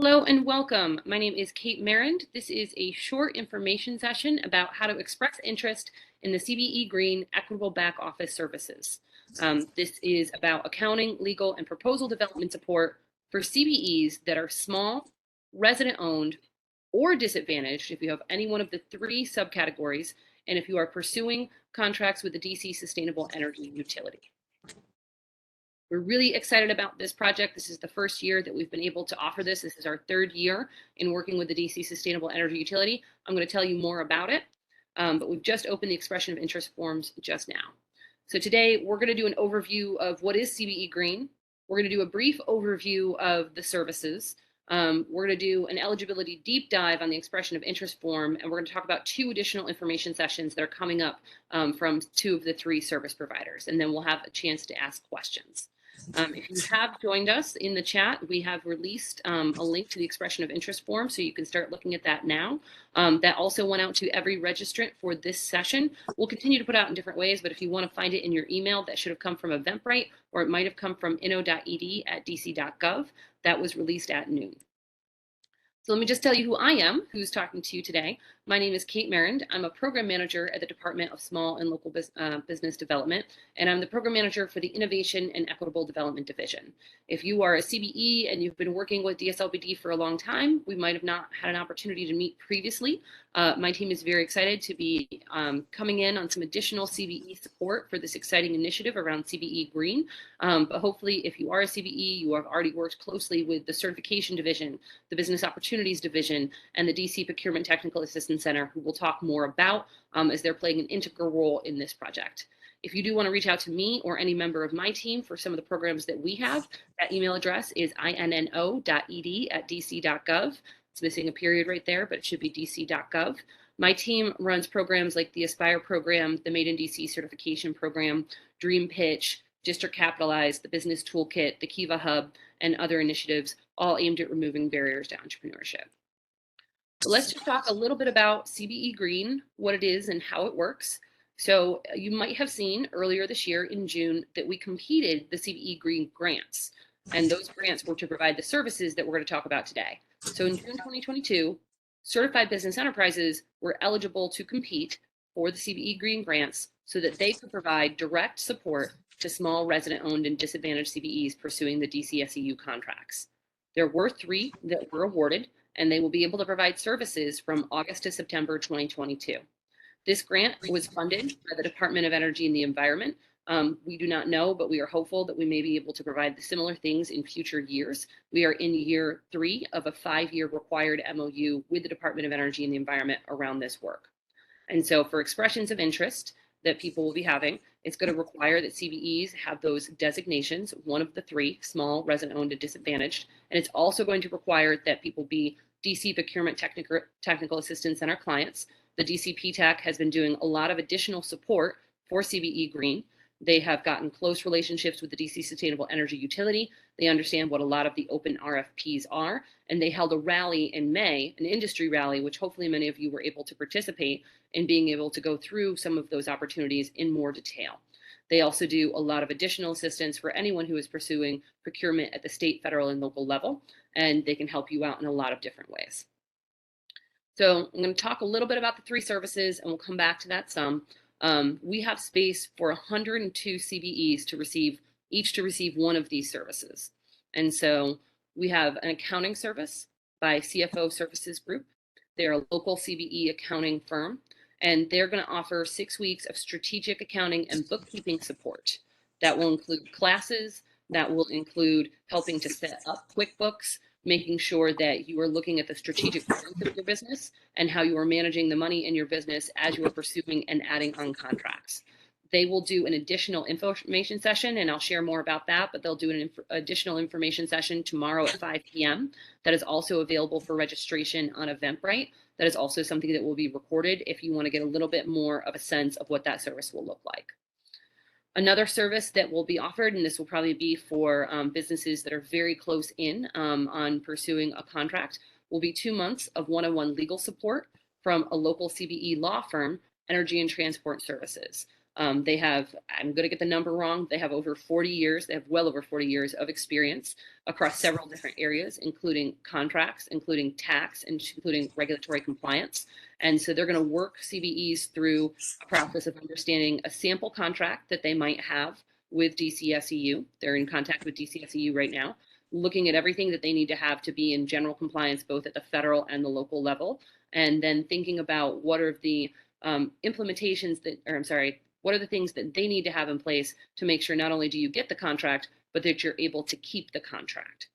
Hello and welcome. My name is Kate Marand. This is a short information session about how to express interest in the CBE Green Equitable Back Office Services. This is about accounting, legal, and proposal development support for CBEs that are small, resident-owned, or disadvantaged if you have any one of the three subcategories, and if you are pursuing contracts with the DC Sustainable Energy Utility. We're really excited about this project. This is the first year that we've been able to offer this. This is our third year in working with the DC Sustainable Energy Utility. I'm going to tell you more about it, but we've just opened the expression of interest forms just now. So today we're going to do an overview of what is CBE Green. We're going to do a brief overview of the services. We're going to do an eligibility deep dive on the expression of interest form, and we're going to talk about two additional information sessions that are coming up from two of the three service providers, and then we'll have a chance to ask questions. If you have joined us in the chat, we have released a link to the expression of interest form, so you can start looking at that now. That also went out to every registrant for this session. We'll continue to put out in different ways, but if you want to find it in your email, that should have come from Eventbrite, or it might have come from inno.ed@dc.gov. That was released at noon. So let me just tell you who I am, who's talking to you today. My name is Kate Marand. I'm a program manager at the Department of Small and Local Business Development, and I'm the program manager for the Innovation and Equitable Development Division. If you are a CBE and you've been working with DSLBD for a long time, we might have not had an opportunity to meet previously. My team is very excited to be coming in on some additional CBE support for this exciting initiative around CBE Green. But hopefully, if you are a CBE, you have already worked closely with the Certification Division, the Business Opportunities Division, and the DC Procurement Technical Assistance Center, who we'll talk more about as they're playing an integral role in this project. If you do want to reach out to me or any member of my team for some of the programs that we have, that email address is inno.ed@dc.gov. It's missing a period right there, but it should be dc.gov. My team runs programs like the Aspire program, the Made in DC certification program, Dream Pitch, District Capitalize, the Business Toolkit, the Kiva Hub, and other initiatives, all aimed at removing barriers to entrepreneurship. So let's just talk a little bit about CBE Green, what it is and how it works. So you might have seen earlier this year in June that we competed the CBE Green Grants, and those grants were to provide the services that we're going to talk about today. So in June 2022, certified business enterprises were eligible to compete for the CBE Green Grants so that they could provide direct support to small resident-owned and disadvantaged CBEs pursuing the DCSEU contracts. There were three that were awarded, and they will be able to provide services from August to September 2022. This grant was funded by the Department of Energy and the Environment. We do not know, but we are hopeful that we may be able to provide similar things in future years. We are in year 3 of a 5-year required MOU with the Department of Energy and the Environment around this work. And so for expressions of interest that people will be having, it's going to require that CBEs have those designations, one of the three, small, resident-owned, and disadvantaged. And it's also going to require that people be DC Procurement Technical Assistance Center clients. The DC PTAC has been doing a lot of additional support for CBE Green. They have gotten close relationships with the DC Sustainable Energy Utility. They understand what a lot of the open RFPs are, and they held a rally in May, an industry rally, which hopefully many of you were able to participate in, being able to go through some of those opportunities in more detail. They also do a lot of additional assistance for anyone who is pursuing procurement at the state, federal, and local level, and they can help you out in a lot of different ways. So I'm going to talk a little bit about the three services, and we'll come back to that some. We have space for 102 CBEs to receive one of these services. And so we have an accounting service by CFO Services Group. They're a local CBE accounting firm, and they're going to offer 6 weeks of strategic accounting and bookkeeping support. That will include classes, that will include helping to set up QuickBooks, making sure that you are looking at the strategic growth of your business and how you are managing the money in your business as you are pursuing and adding on contracts. They will do an additional information session, and I'll share more about that, but they'll do an additional information session tomorrow at 5 p.m. That is also available for registration on Eventbrite. That is also something that will be recorded if you want to get a little bit more of a sense of what that service will look like. Another service that will be offered, and this will probably be for businesses that are very close in on pursuing a contract, will be 2 months of one-on-one legal support from a local CBE law firm, Energy and Transport Services. I'm going to get the number wrong, they have over 40 years, they have well over 40 years of experience across several different areas, including contracts, including tax, and including regulatory compliance. And so they're going to work CBEs through a process of understanding a sample contract that they might have with DCSEU. They're in contact with DCSEU right now, looking at everything that they need to have to be in general compliance, both at the federal and the local level, and then thinking about what are the implementations that, or I'm sorry, what are the things that they need to have in place to make sure not only do you get the contract, but that you're able to keep the contract.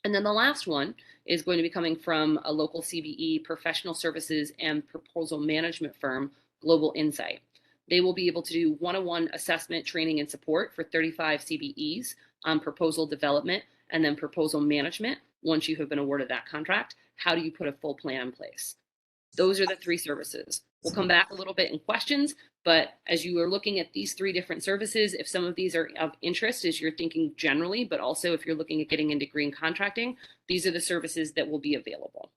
And then the last one is going to be coming from a local CBE professional services and proposal management firm, Global Insight. They will be able to do one-on-one assessment, training, and support for 35 CBEs on proposal development and then proposal management. Once you have been awarded that contract, how do you put a full plan in place? Those are the three services. We'll come back a little bit in questions, but as you are looking at these three different services, if some of these are of interest as you're thinking generally, but also if you're looking at getting into green contracting, these are the services that will be available.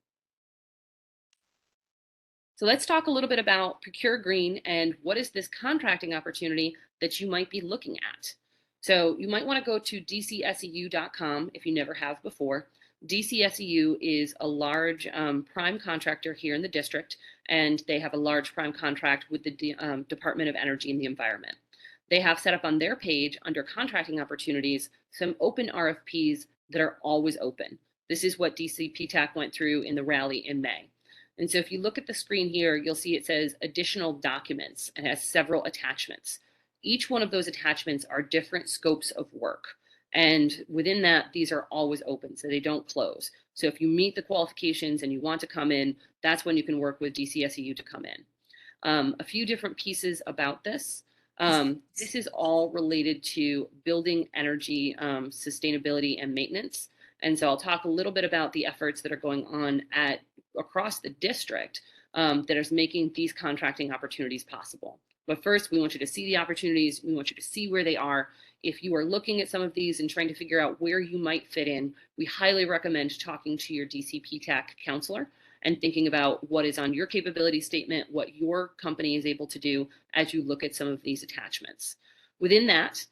So let's talk a little bit about Procure Green and what is this contracting opportunity that you might be looking at. So you might want to go to DCSEU.com if you never have before. DCSEU is a large prime contractor here in the district, and they have a large prime contract with the Department of Energy and the Environment. They have set up on their page under contracting opportunities some open RFPs that are always open. This is what DC PTAC went through in the rally in May. And so if you look at the screen here, you'll see it says additional documents and has several attachments. Each one of those attachments are different scopes of work. And within that, these are always open, so they don't close. So if you meet the qualifications and you want to come in, that's when you can work with DCSEU to come in. A few different pieces about this. This is all related to building energy sustainability and maintenance. And so I'll talk a little bit about the efforts that are going on across the district that is making these contracting opportunities possible. But first, we want you to see the opportunities. We want you to see where they are. If you are looking at some of these and trying to figure out where you might fit in, we highly recommend talking to your DC PTAC counselor and thinking about what is on your capability statement, what your company is able to do as you look at some of these attachments. Within that,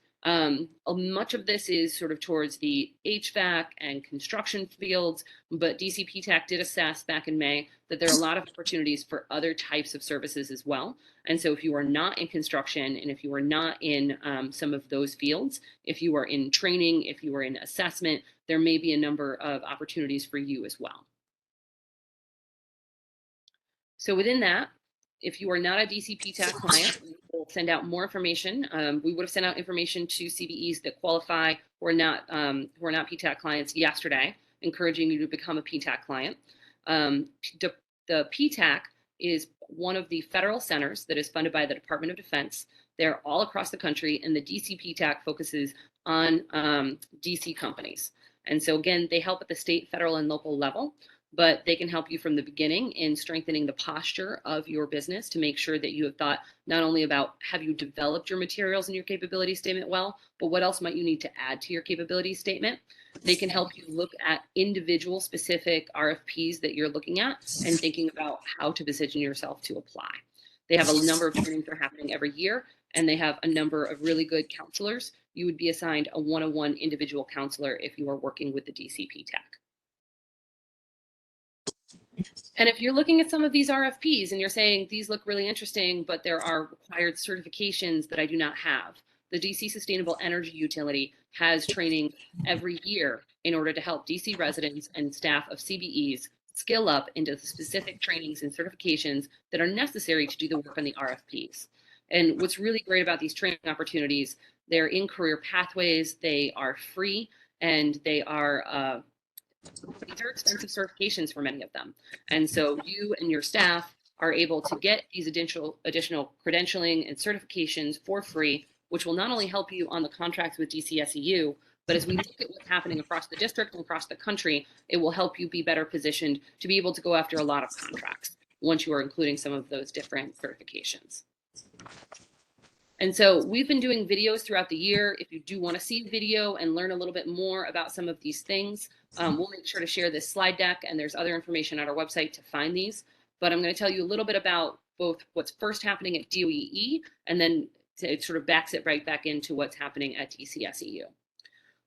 much of this is sort of towards the HVAC and construction fields, but DC PTAC did assess back in May that there are a lot of opportunities for other types of services as well. And so if you are not in construction and if you are not in some of those fields, if you are in training, if you are in assessment, there may be a number of opportunities for you as well. So within that, if you are not a DC PTAC client, we will send out more information. We would have sent out information to CBEs that qualify who are not PTAC clients yesterday, encouraging you to become a PTAC client. The PTAC is one of the federal centers that is funded by the Department of Defense. They're all across the country, and the DC PTAC focuses on DC companies. And so again, they help at the state, federal, and local level, but they can help you from the beginning in strengthening the posture of your business to make sure that you have thought not only about have you developed your materials and your capability statement well, but what else might you need to add to your capability statement. They can help you look at individual specific RFPs that you're looking at and thinking about how to position yourself to apply. They have a number of trainings that are happening every year, and they have a number of really good counselors. You would be assigned a one-on-one individual counselor if you are working with the DC PTAC. And if you're looking at some of these RFPs and you're saying these look really interesting, but there are required certifications that I do not have, the DC Sustainable Energy Utility has training every year in order to help DC residents and staff of CBEs skill up into the specific trainings and certifications that are necessary to do the work on the RFPs. And what's really great about these training opportunities, they're in career pathways, they are free, and these are expensive certifications for many of them. And so you and your staff are able to get these additional credentialing and certifications for free, which will not only help you on the contracts with DCSEU, but as we look at what's happening across the district and across the country, it will help you be better positioned to be able to go after a lot of contracts once you are including some of those different certifications. And so we've been doing videos throughout the year. If you do want to see a video and learn a little bit more about some of these things, we'll make sure to share this slide deck, and there's other information on our website to find these. But I'm going to tell you a little bit about both what's first happening at DOEE and then it sort of backs it right back into what's happening at DCSEU.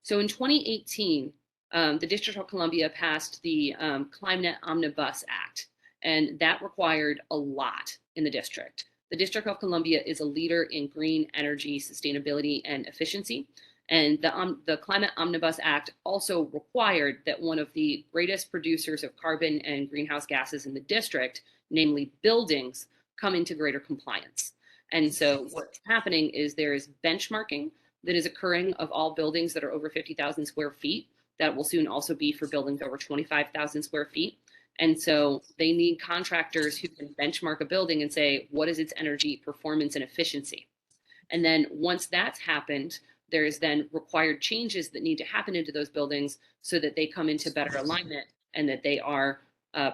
So in 2018, the District of Columbia passed the Climate Omnibus Act, and that required a lot in the district. The District of Columbia is a leader in green energy, sustainability, and efficiency. And the Climate Omnibus Act also required that one of the greatest producers of carbon and greenhouse gases in the district, namely buildings, come into greater compliance. And so what's happening is there is benchmarking that is occurring of all buildings that are over 50,000 square feet. That will soon also be for buildings over 25,000 square feet. And so they need contractors who can benchmark a building and say, what is its energy performance and efficiency? And then once that's happened, there's then required changes that need to happen into those buildings so that they come into better alignment and that they are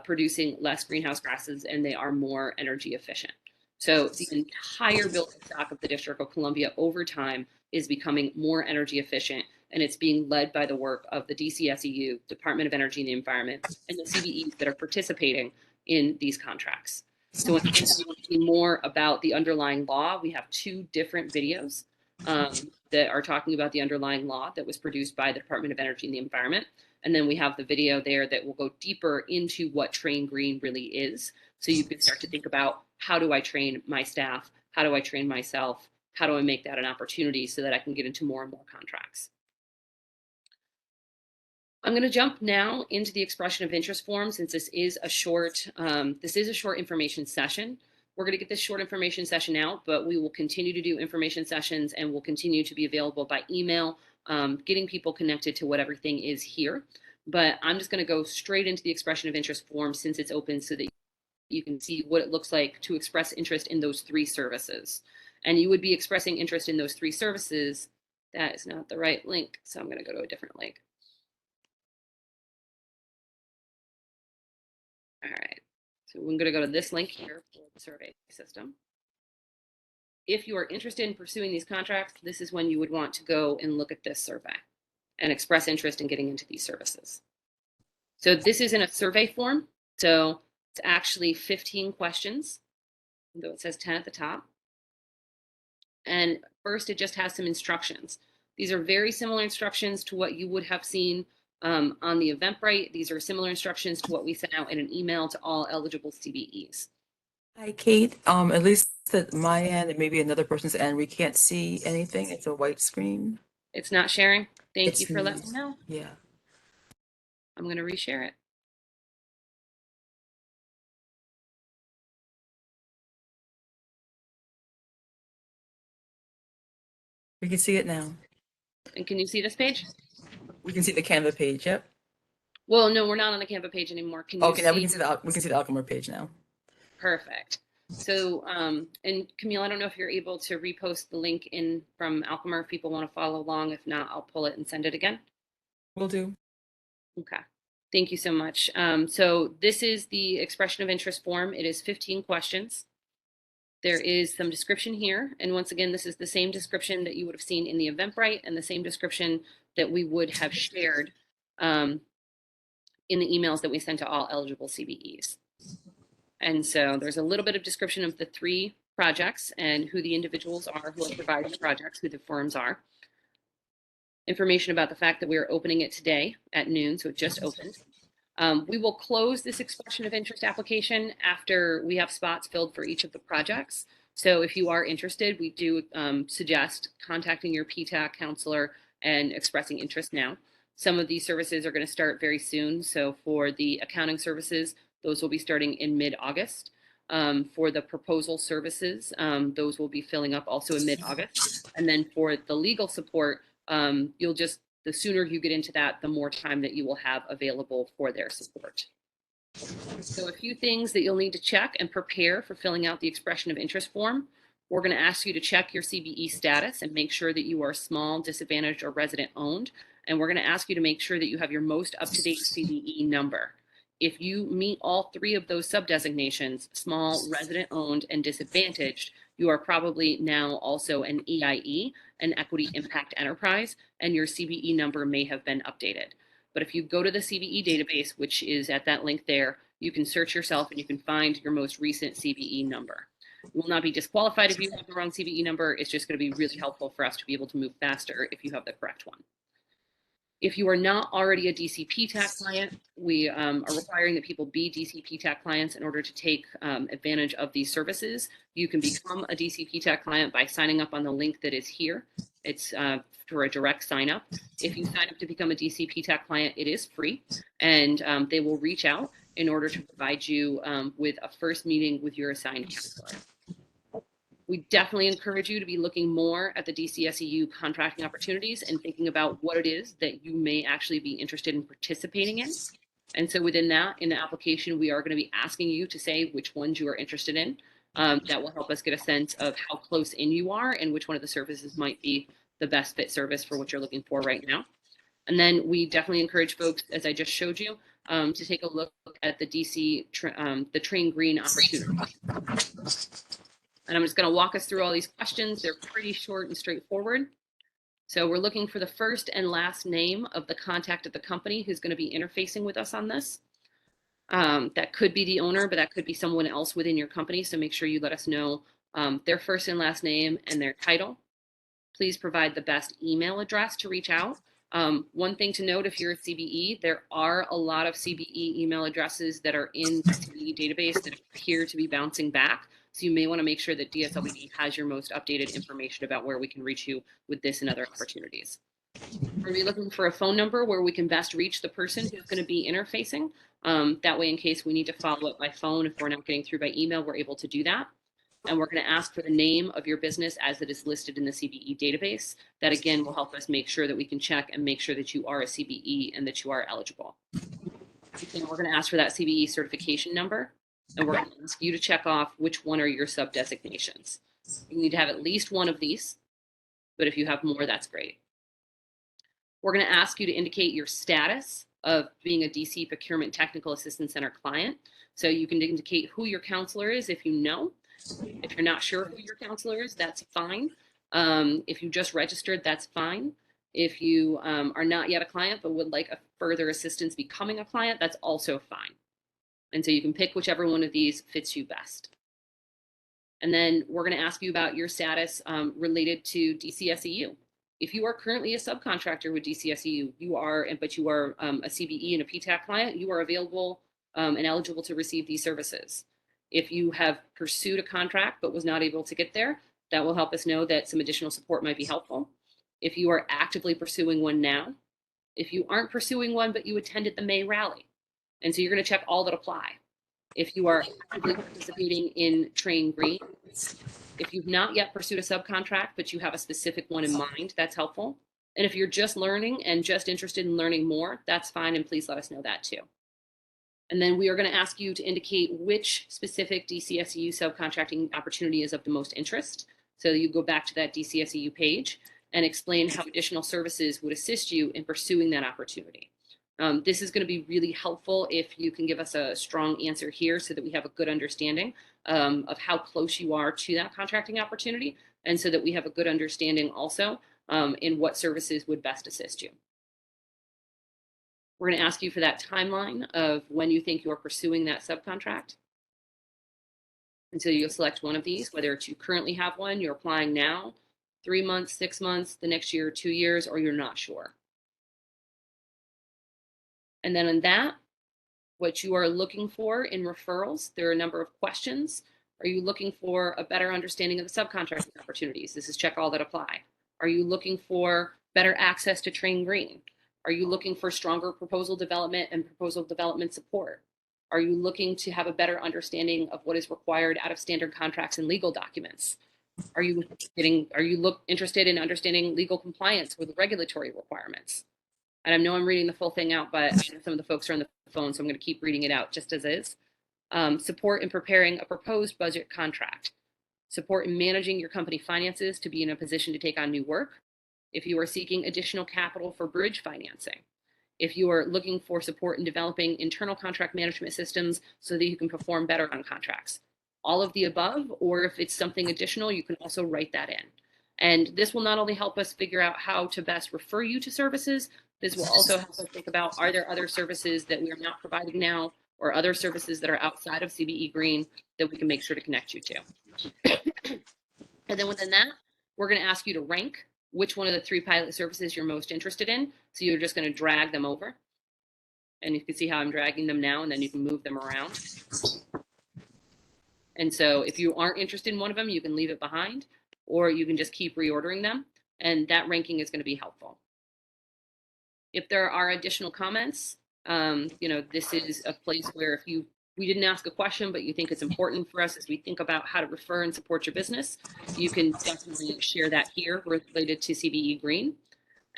producing less greenhouse gases and they are more energy efficient. So the entire building stock of the District of Columbia over time is becoming more energy efficient, and it's being led by the work of the DCSEU, Department of Energy and the Environment, and the CBEs that are participating in these contracts. So when you want to see more about the underlying law, we have 2 different videos that are talking about the underlying law that was produced by the Department of Energy and the Environment. And then we have the video there that will go deeper into what Train Green really is. So you can start to think about, how do I train my staff? How do I train myself? How do I make that an opportunity so that I can get into more and more contracts? I'm going to jump now into the expression of interest form, since this is a short information session. We're going to get this short information session out, but we will continue to do information sessions and will continue to be available by email, getting people connected to what everything is here. But I'm just going to go straight into the expression of interest form since it's open, so that you can see what it looks like to express interest in those 3 services. And you would be expressing interest in those 3 services. That is not the right link, so I'm going to go to a different link. All right, so I'm going to go to this link here for the survey system. If you are interested in pursuing these contracts, this is when you would want to go and look at this survey and express interest in getting into these services. So this is in a survey form. So it's actually 15 questions, though it says 10 at the top. And first, it just has some instructions. These are very similar instructions to what you would have seen on the Eventbrite. These are similar instructions to what we sent out in an email to all eligible CBEs. Hi, Kate. At least at my end and maybe another person's end, we can't see anything. It's a white screen. It's not sharing. Thank you for letting me know. Yeah. I'm going to reshare it. We can see it now. And can you see this page? We can see the Canva page. Yep. Well, no, we're not on the Canva page anymore. Can you Okay, now we can see the Alchemist page now. Perfect. So, and Camille, I don't know if you're able to repost the link in from Alchemist if people want to follow along. If not, I'll pull it and send it again. Will do. Okay. Thank you so much. So this is the expression of interest form. It is 15 questions. There is some description here. And once again, this is the same description that you would have seen in the Eventbrite and the same description that we would have shared in the emails that we sent to all eligible CBEs. And so there's a little bit of description of the 3 projects and who the individuals are who are providing the projects, who the firms are. Information about the fact that we are opening it today at noon, so it just opened. We will close this expression of interest application after we have spots filled for each of the projects. So if you are interested, we do suggest contacting your PTAC counselor and expressing interest now. Some of these services are going to start very soon. So for the accounting services, those will be starting in mid-August. For the proposal services, those will be filling up also in mid-August. And then for the legal support, the sooner you get into that, the more time that you will have available for their support. So a few things that you'll need to check and prepare for filling out the expression of interest form. We're going to ask you to check your CBE status and make sure that you are small, disadvantaged, or resident owned. And we're going to ask you to make sure that you have your most up-to-date CBE number. If you meet all 3 of those sub-designations, small, resident owned, and disadvantaged, you are probably now also an EIE, an Equity Impact Enterprise, and your CBE number may have been updated. But if you go to the CBE database, which is at that link there, you can search yourself and you can find your most recent CBE number. You will not be disqualified if you have the wrong CBE number. It's just going to be really helpful for us to be able to move faster if you have the correct one. If you are not already a DC PTAC client, we are requiring that people be DC PTAC clients in order to take advantage of these services. You can become a DC PTAC client by signing up on the link that is here. It's for a direct sign up. If you sign up to become a DC PTAC client, it is free, and they will reach out in order to provide you with a first meeting with your assigned counselor. We definitely encourage you to be looking more at the DCSEU contracting opportunities and thinking about what it is that you may actually be interested in participating in. And so within that, in the application, we are going to be asking you to say which ones you are interested in. That will help us get a sense of how close in you are and which one of the services might be the best fit service for what you're looking for right now. And then we definitely encourage folks, as I just showed you, to take a look at the the Train Green opportunity. And I'm just going to walk us through all these questions. They're pretty short and straightforward. So we're looking for the first and last name of the contact at the company who's going to be interfacing with us on this. That could be the owner, but that could be someone else within your company. So make sure you let us know their first and last name and their title. Please provide the best email address to reach out. One thing to note, if you're a CBE, there are a lot of CBE email addresses that are in the CBE database that appear to be bouncing back. So you may want to make sure that DSLBD has your most updated information about where we can reach you with this and other opportunities. We're going to be looking for a phone number where we can best reach the person who's going to be interfacing. That way, in case we need to follow up by phone, if we're not getting through by email, we're able to do that. And we're going to ask for the name of your business as it is listed in the CBE database. That, again, will help us make sure that we can check and make sure that you are a CBE and that you are eligible. And we're going to ask for that CBE certification number. And we're going to ask you to check off which one are your sub designations. You need to have at least one of these, but if you have more, that's great. We're going to ask you to indicate your status of being a DC Procurement Technical Assistance Center client. So you can indicate who your counselor is if you know. If you're not sure who your counselor is, that's fine. If you just registered, that's fine. If you are not yet a client but would like a further assistance becoming a client, that's also fine. And so you can pick whichever one of these fits you best. And then we're going to ask you about your status related to DCSEU. If you are currently a subcontractor with DCSEU, but you are a CBE and a PTAC client, you are available and eligible to receive these services. If you have pursued a contract but was not able to get there, that will help us know that some additional support might be helpful. If you are actively pursuing one now, if you aren't pursuing one but you attended the May rally, and so you're going to check all that apply. If you are actively participating in Train Green, if you've not yet pursued a subcontract, but you have a specific one in mind, that's helpful. And if you're just learning and just interested in learning more, that's fine. And please let us know that too. And then we are going to ask you to indicate which specific DCSEU subcontracting opportunity is of the most interest. So you go back to that DCSEU page and explain how additional services would assist you in pursuing that opportunity. This is going to be really helpful if you can give us a strong answer here so that we have a good understanding of how close you are to that contracting opportunity, and so that we have a good understanding also in what services would best assist you. We're going to ask you for that timeline of when you think you're pursuing that subcontract. And so you'll select one of these, whether you currently have one, you're applying now, 3 months, 6 months, the next year, 2 years, or you're not sure. And then on that, what you are looking for in referrals, there are a number of questions. Are you looking for a better understanding of the subcontracting opportunities? This is check all that apply. Are you looking for better access to Train Green? Are you looking for stronger proposal development and proposal development support? Are you looking to have a better understanding of what is required out of standard contracts and legal documents? Are you interested in understanding legal compliance with regulatory requirements? And I know I'm reading the full thing out, but some of the folks are on the phone, so I'm going to keep reading it out just as is. Support in preparing a proposed budget contract. Support in managing your company finances to be in a position to take on new work. If you are seeking additional capital for bridge financing. If you are looking for support in developing internal contract management systems so that you can perform better on contracts. All of the above, or if it's something additional, you can also write that in. And this will not only help us figure out how to best refer you to services, this will also help us think about, are there other services that we are not providing now, or other services that are outside of CBE Green that we can make sure to connect you to. And then within that, we're going to ask you to rank which one of the 3 pilot services you're most interested in. So you're just going to drag them over. And you can see how I'm dragging them now, and then you can move them around. And so if you aren't interested in one of them, you can leave it behind, or you can just keep reordering them. And that ranking is going to be helpful. If there are additional comments, this is a place where if we didn't ask a question, but you think it's important for us as we think about how to refer and support your business, you can definitely share that here related to CBE Green.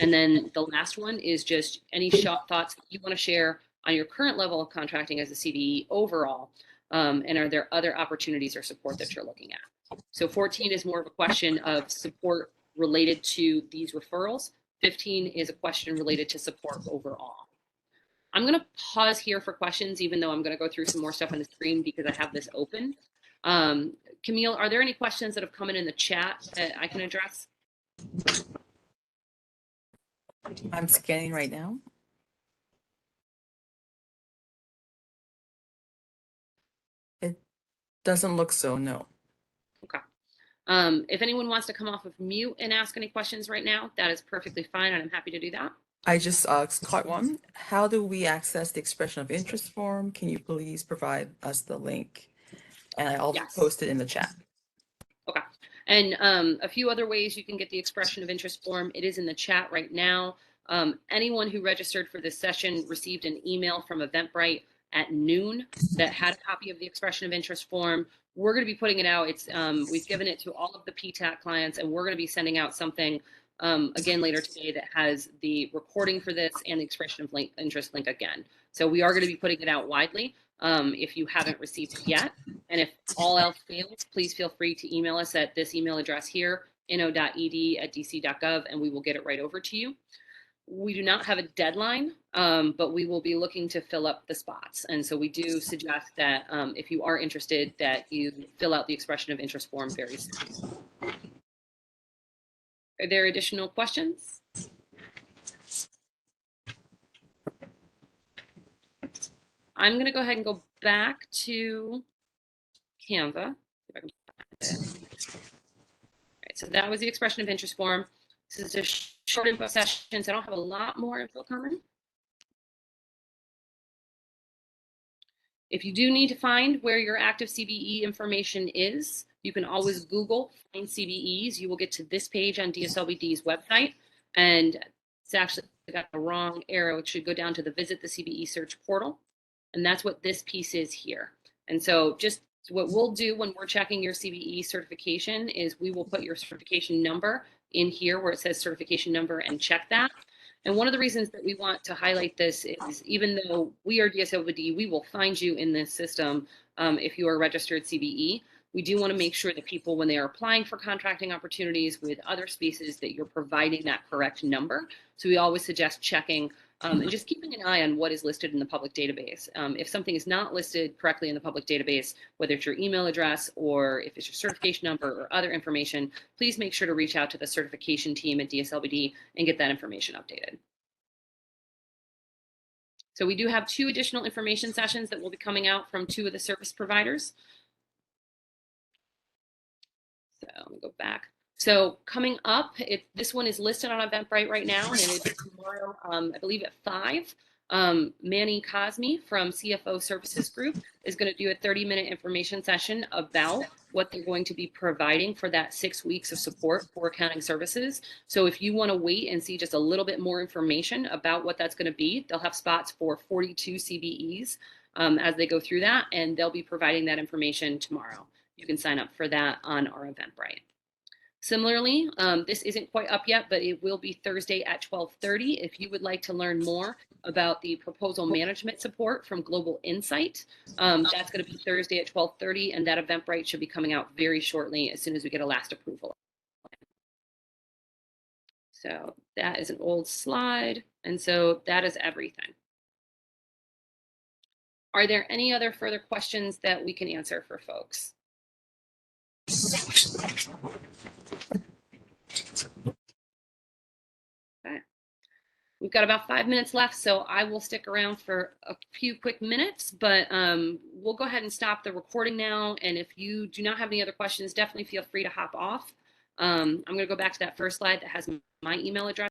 And then the last one is just any thoughts you want to share on your current level of contracting as a CBE overall, and are there other opportunities or support that you're looking at? So 14 is more of a question of support related to these referrals. 15 is a question related to support overall. I'm going to pause here for questions, even though I'm going to go through some more stuff on the screen because I have this open. Camille, are there any questions that have come in the chat that I can address? I'm scanning right now. It doesn't look so, no. Okay. If anyone wants to come off of mute and ask any questions right now, that is perfectly fine, and I'm happy to do that. I just caught one. How do we access the expression of interest form? Can you please provide us the link? And I also posted in the chat. Okay. And a few other ways you can get the expression of interest form. It is in the chat right now. Anyone who registered for this session received an email from Eventbrite at noon that had a copy of the expression of interest form. We're going to be putting it out. We've given it to all of the PTAC clients, and we're going to be sending out something again later today that has the recording for this and the expression of interest link again. So we are going to be putting it out widely if you haven't received it yet. And if all else fails, please feel free to email us at this email address here, no.ed@dc.gov, and we will get it right over to you. We do not have a deadline, but we will be looking to fill up the spots. And so we do suggest that if you are interested, that you fill out the expression of interest form very soon. Are there additional questions? I'm going to go ahead and go back to Canva. All right, so that was the expression of interest form. This is a short info session, so I don't have a lot more info coming. If you do need to find where your active CBE information is, you can always Google find CBEs. You will get to this page on DSLBD's website, and it's actually got the wrong arrow. It should go down to the Visit the CBE Search portal, and that's what this piece is here. And so just what we'll do when we're checking your CBE certification is we will put your certification number in here where it says certification number and check that. And one of the reasons that we want to highlight this is even though we are DSLBD, we will find you in this system if you are a registered CBE. We do want to make sure that people, when they are applying for contracting opportunities with other spaces, that you're providing that correct number. So we always suggest checking and just keeping an eye on what is listed in the public database. If something is not listed correctly in the public database, whether it's your email address or if it's your certification number or other information, please make sure to reach out to the certification team at DSLBD and get that information updated. So we do have 2 additional information sessions that will be coming out from 2 of the service providers. So let me go back. So coming up, this one is listed on Eventbrite right now, and it is tomorrow, I believe at 5. Manny Cosme from CFO Services Group is going to do a 30-minute information session about what they're going to be providing for that 6 weeks of support for accounting services. So if you want to wait and see just a little bit more information about what that's going to be, they'll have spots for 42 CBEs as they go through that, and they'll be providing that information tomorrow. You can sign up for that on our Eventbrite. Similarly, this isn't quite up yet, but it will be Thursday at 12:30. If you would like to learn more about the proposal management support from Global Insight, that's going to be Thursday at 12:30, and that Eventbrite should be coming out very shortly as soon as we get a last approval. So that is an old slide, and so that is everything. Are there any other further questions that we can answer for folks? Okay. We've got about 5 minutes left, so I will stick around for a few quick minutes, but we'll go ahead and stop the recording now. And if you do not have any other questions, definitely feel free to hop off. I'm going to go back to that first slide that has my email address.